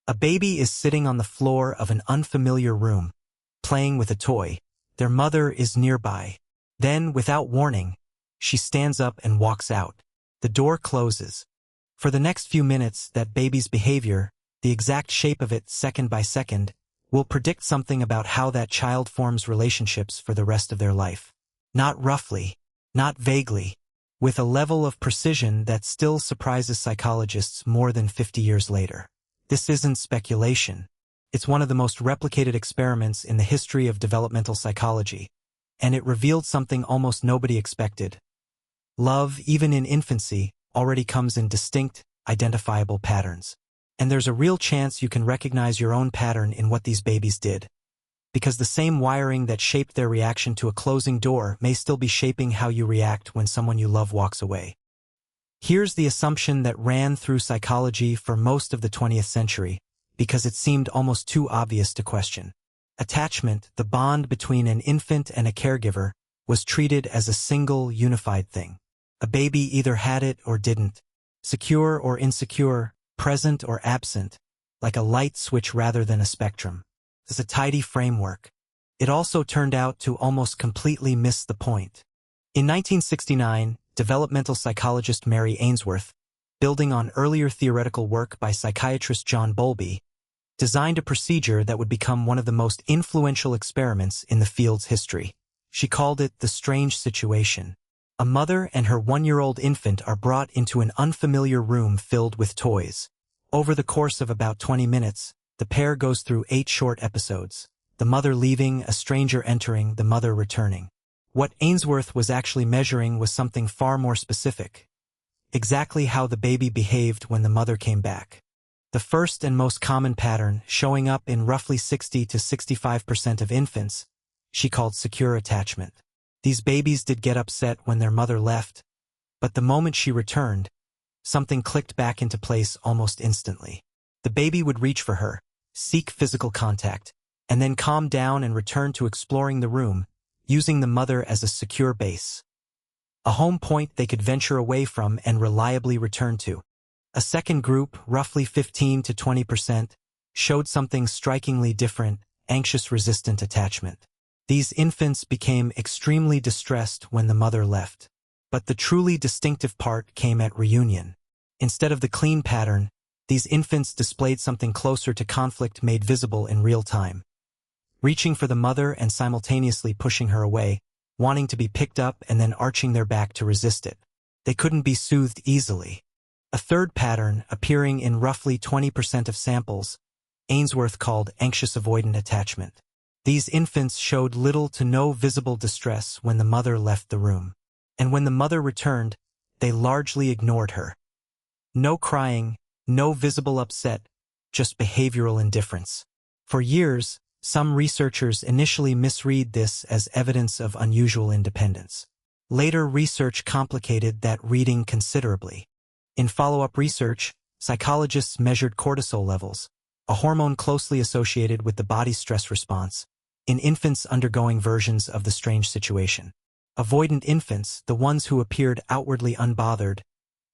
A baby is sitting on the floor of an unfamiliar room, playing with a toy. Their mother is nearby. Then, without warning, she stands up and walks out. The door closes. For the next few minutes, that baby's behavior, the exact shape of it second by second, will predict something about how that child forms relationships for the rest of their life. Not roughly, not vaguely, with a level of precision that still surprises psychologists more than 50 years later. This isn't speculation. It's one of the most replicated experiments in the history of developmental psychology, and it revealed something almost nobody expected. Love, even in infancy, already comes in distinct, identifiable patterns. And there's a real chance you can recognize your own pattern in what these babies did. Because the same wiring that shaped their reaction to a closing door may still be shaping how you react when someone you love walks away. Here's the assumption that ran through psychology for most of the 20th century, because it seemed almost too obvious to question. Attachment, the bond between an infant and a caregiver, was treated as a single, unified thing. A baby either had it or didn't, secure or insecure, present or absent, like a light switch rather than a spectrum. It's a tidy framework. It also turned out to almost completely miss the point. In 1969, developmental psychologist Mary Ainsworth, building on earlier theoretical work by psychiatrist John Bowlby, designed a procedure that would become one of the most influential experiments in the field's history. She called it the strange situation. A mother and her 1-year-old infant are brought into an unfamiliar room filled with toys. Over the course of about 20 minutes, the pair goes through 8 short episodes. The mother leaving, a stranger entering, the mother returning. What Ainsworth was actually measuring was something far more specific. Exactly how the baby behaved when the mother came back. The first and most common pattern, showing up in roughly 60 to 65% of infants, she called secure attachment. These babies did get upset when their mother left, but the moment she returned, something clicked back into place almost instantly. The baby would reach for her, seek physical contact, and then calm down and return to exploring the room, using the mother as a secure base. A home point they could venture away from and reliably return to. A second group, roughly 15 to 20%, showed something strikingly different, anxious-resistant attachment. These infants became extremely distressed when the mother left. But the truly distinctive part came at reunion. Instead of the clean pattern, these infants displayed something closer to conflict made visible in real time. Reaching for the mother and simultaneously pushing her away, wanting to be picked up and then arching their back to resist it. They couldn't be soothed easily. A third pattern, appearing in roughly 20% of samples, Ainsworth called anxious-avoidant attachment. These infants showed little to no visible distress when the mother left the room. And when the mother returned, they largely ignored her. No crying, no visible upset, just behavioral indifference. For years, some researchers initially misread this as evidence of unusual independence. Later research complicated that reading considerably. In follow-up research, psychologists measured cortisol levels, a hormone closely associated with the body's stress response, in infants undergoing versions of the strange situation. Avoidant infants, the ones who appeared outwardly unbothered,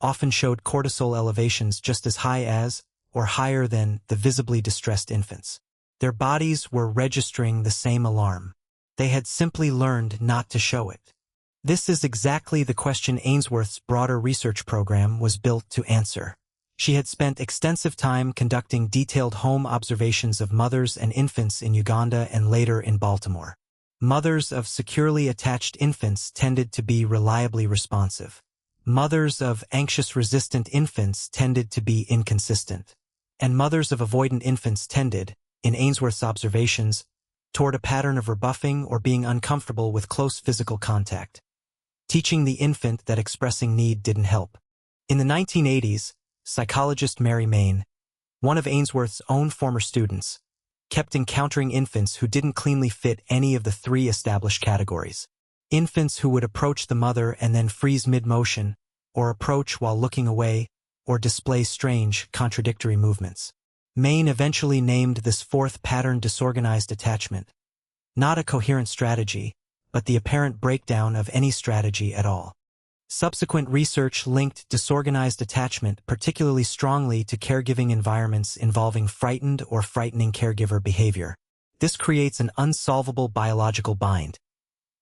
often showed cortisol elevations just as high as, or higher than, the visibly distressed infants. Their bodies were registering the same alarm. They had simply learned not to show it. This is exactly the question Ainsworth's broader research program was built to answer. She had spent extensive time conducting detailed home observations of mothers and infants in Uganda and later in Baltimore. Mothers of securely attached infants tended to be reliably responsive. Mothers of anxious-resistant infants tended to be inconsistent. And mothers of avoidant infants tended, in Ainsworth's observations, toward a pattern of rebuffing or being uncomfortable with close physical contact, teaching the infant that expressing need didn't help. In the 1980s, psychologist Mary Main, one of Ainsworth's own former students, kept encountering infants who didn't cleanly fit any of the 3 established categories. Infants who would approach the mother and then freeze mid-motion, or approach while looking away, or display strange, contradictory movements. Main eventually named this 4th pattern disorganized attachment. Not a coherent strategy, but the apparent breakdown of any strategy at all. Subsequent research linked disorganized attachment particularly strongly to caregiving environments involving frightened or frightening caregiver behavior. This creates an unsolvable biological bind.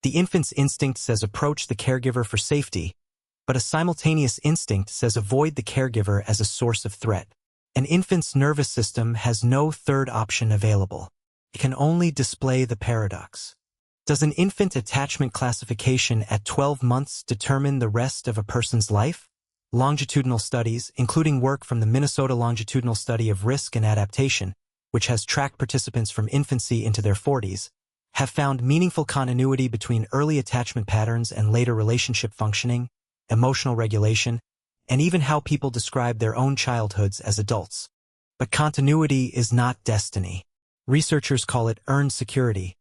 The infant's instinct says approach the caregiver for safety, but a simultaneous instinct says avoid the caregiver as a source of threat. An infant's nervous system has no third option available. It can only display the paradox. Does an infant attachment classification at 12 months determine the rest of a person's life? Longitudinal studies, including work from the Minnesota Longitudinal Study of Risk and Adaptation, which has tracked participants from infancy into their 40s, have found meaningful continuity between early attachment patterns and later relationship functioning, emotional regulation, and even how people describe their own childhoods as adults. But continuity is not destiny. Researchers call it earned security.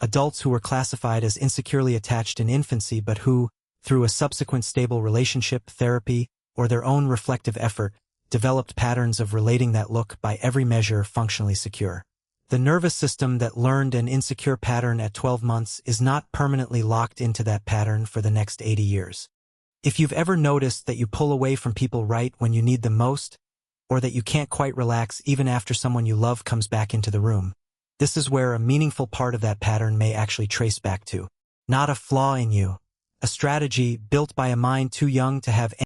Adults who were classified as insecurely attached in infancy but who, through a subsequent stable relationship, therapy, or their own reflective effort, developed patterns of relating that look by every measure functionally secure. The nervous system that learned an insecure pattern at 12 months is not permanently locked into that pattern for the next 80 years. If you've ever noticed that you pull away from people right when you need them most, or that you can't quite relax even after someone you love comes back into the room, this is where a meaningful part of that pattern may actually trace back to. Not a flaw in you, a strategy built by a mind too young to have